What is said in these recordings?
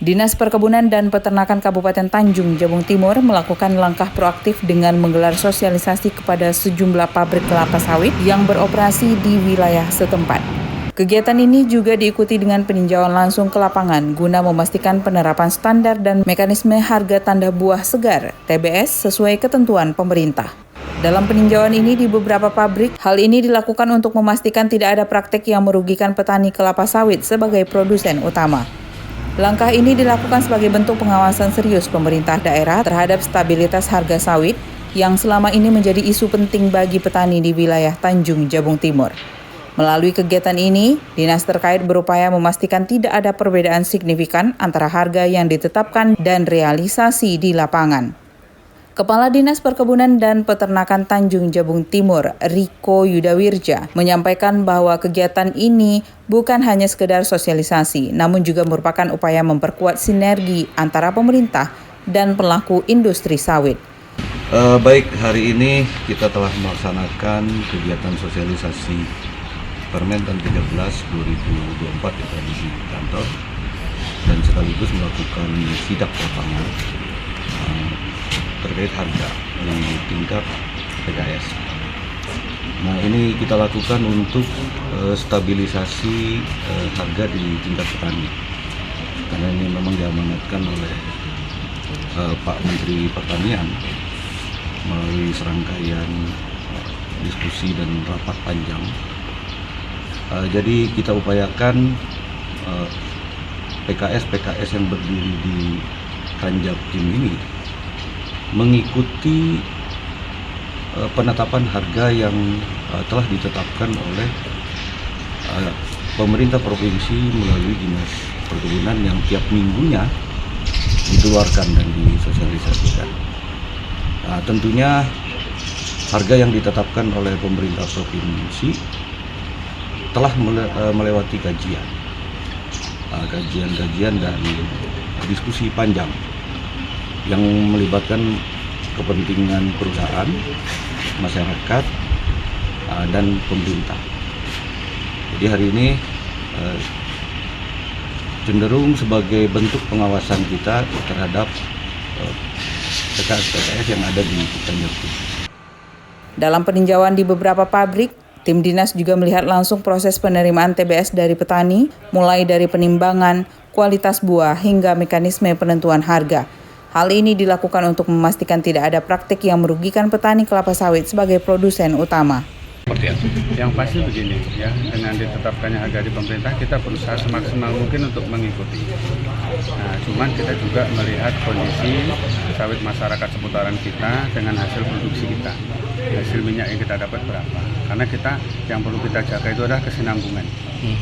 Dinas Perkebunan dan Peternakan Kabupaten Tanjung Jabung Timur melakukan langkah proaktif dengan menggelar sosialisasi kepada sejumlah pabrik kelapa sawit yang beroperasi di wilayah setempat. Kegiatan ini juga diikuti dengan peninjauan langsung ke lapangan guna memastikan penerapan standar dan mekanisme harga tanda buah segar (TBS) sesuai ketentuan pemerintah. Dalam peninjauan ini di beberapa pabrik, hal ini dilakukan untuk memastikan tidak ada praktek yang merugikan petani kelapa sawit sebagai produsen utama. Langkah ini dilakukan sebagai bentuk pengawasan serius pemerintah daerah terhadap stabilitas harga sawit yang selama ini menjadi isu penting bagi petani di wilayah Tanjung Jabung Timur. Melalui kegiatan ini, dinas terkait berupaya memastikan tidak ada perbedaan signifikan antara harga yang ditetapkan dan realisasi di lapangan. Kepala Dinas Perkebunan dan Peternakan Tanjung Jabung Timur, Riko Yudawirja, menyampaikan bahwa kegiatan ini bukan hanya sekedar sosialisasi, namun juga merupakan upaya memperkuat sinergi antara pemerintah dan pelaku industri sawit. Baik, hari ini kita telah melaksanakan kegiatan sosialisasi Permentan 13/2024 di kantor dan sekaligus melakukan sidak lapangan terkait harga di tingkat PKS. Nah, ini kita lakukan untuk stabilisasi harga di tingkat petani, karena ini memang diamanatkan oleh Pak Menteri Pertanian melalui serangkaian diskusi dan rapat panjang. Jadi kita upayakan PKS yang berdiri di Tanjabtim ini mengikuti penetapan harga yang telah ditetapkan oleh pemerintah provinsi melalui Dinas Perkebunan yang tiap minggunya dikeluarkan dan disosialisasikan. Nah, tentunya harga yang ditetapkan oleh pemerintah provinsi telah melewati kajian dan diskusi panjang yang melibatkan kepentingan perusahaan, masyarakat, dan pemerintah. Jadi hari ini cenderung sebagai bentuk pengawasan kita terhadap PKS yang ada di Tanjung. Dalam peninjauan di beberapa pabrik, tim dinas juga melihat langsung proses penerimaan TBS dari petani, mulai dari penimbangan, kualitas buah, hingga mekanisme penentuan harga. Hal ini dilakukan untuk memastikan tidak ada praktik yang merugikan petani kelapa sawit sebagai produsen utama. Yang pasti begini, ya, dengan ditetapkannya harga di pemerintah, kita berusaha semaksimal mungkin untuk mengikuti. Nah, cuman kita juga melihat kondisi sawit masyarakat seputaran kita dengan hasil produksi kita, hasil minyak yang kita dapat berapa. Karena kita yang perlu kita jaga itu adalah kesinambungan,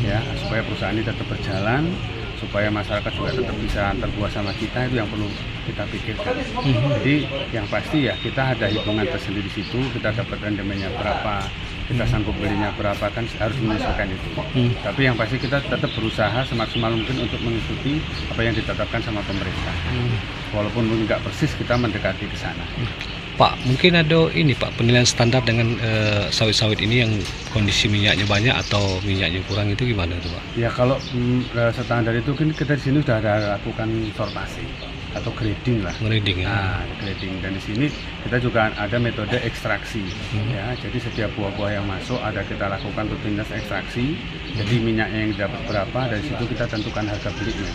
ya, supaya perusahaan ini tetap berjalan, supaya masyarakat juga tetap bisa antar buah sama kita, itu yang perlu kita pikirkan. Jadi yang pasti ya kita ada hitungan tersendiri di situ, kita dapat rendemennya berapa, kita sanggup belinya berapa, kan harus menyesuaikan itu. Tapi yang pasti kita tetap berusaha semaksimal mungkin untuk mengikuti apa yang ditetapkan sama pemerintah. Walaupun nggak persis, kita mendekati ke sana. Pak, mungkin ada ini Pak, penilaian standar dengan sawit-sawit ini yang kondisi minyaknya banyak atau minyaknya kurang, itu gimana tuh Pak? Ya kalau standar itu kan kita di sini sudah ada lakukan sortasi atau grading lah. Grading ya. Nah, grading, dan di sini kita juga ada metode ekstraksi. Ya, jadi setiap buah-buah yang masuk ada kita lakukan rutinitas ekstraksi. Jadi minyaknya yang dapat berapa, dari situ kita tentukan harga belinya.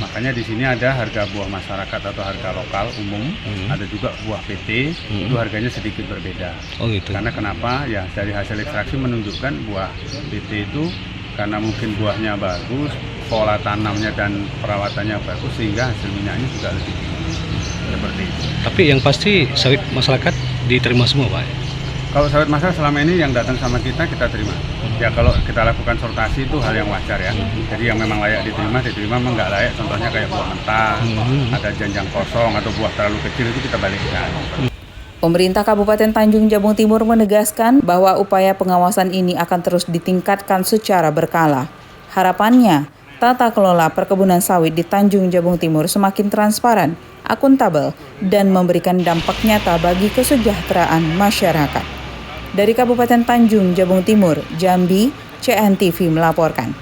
Makanya di sini ada harga buah masyarakat atau harga lokal umum, ada juga buah PT, itu harganya sedikit berbeda. Oh gitu. Karena kenapa? Ya dari hasil ekstraksi menunjukkan buah PT itu karena mungkin buahnya bagus, pola tanamnya dan perawatannya bagus, sehingga hasil minyaknya juga lebih tinggi. Seperti itu. Tapi yang pasti sawit masyarakat diterima semua Pak? Kalau sawit masyarakat selama ini yang datang sama kita terima. Ya kalau kita lakukan sortasi itu hal yang wajar ya. Jadi yang memang layak diterima, memang nggak layak. Contohnya kayak buah mentah, ada janjang kosong atau buah terlalu kecil, itu kita balikkan. Pemerintah Kabupaten Tanjung Jabung Timur menegaskan bahwa upaya pengawasan ini akan terus ditingkatkan secara berkala. Harapannya, tata kelola perkebunan sawit di Tanjung Jabung Timur semakin transparan, akuntabel, dan memberikan dampak nyata bagi kesejahteraan masyarakat. Dari Kabupaten Tanjung Jabung Timur, Jambi, CNTV melaporkan.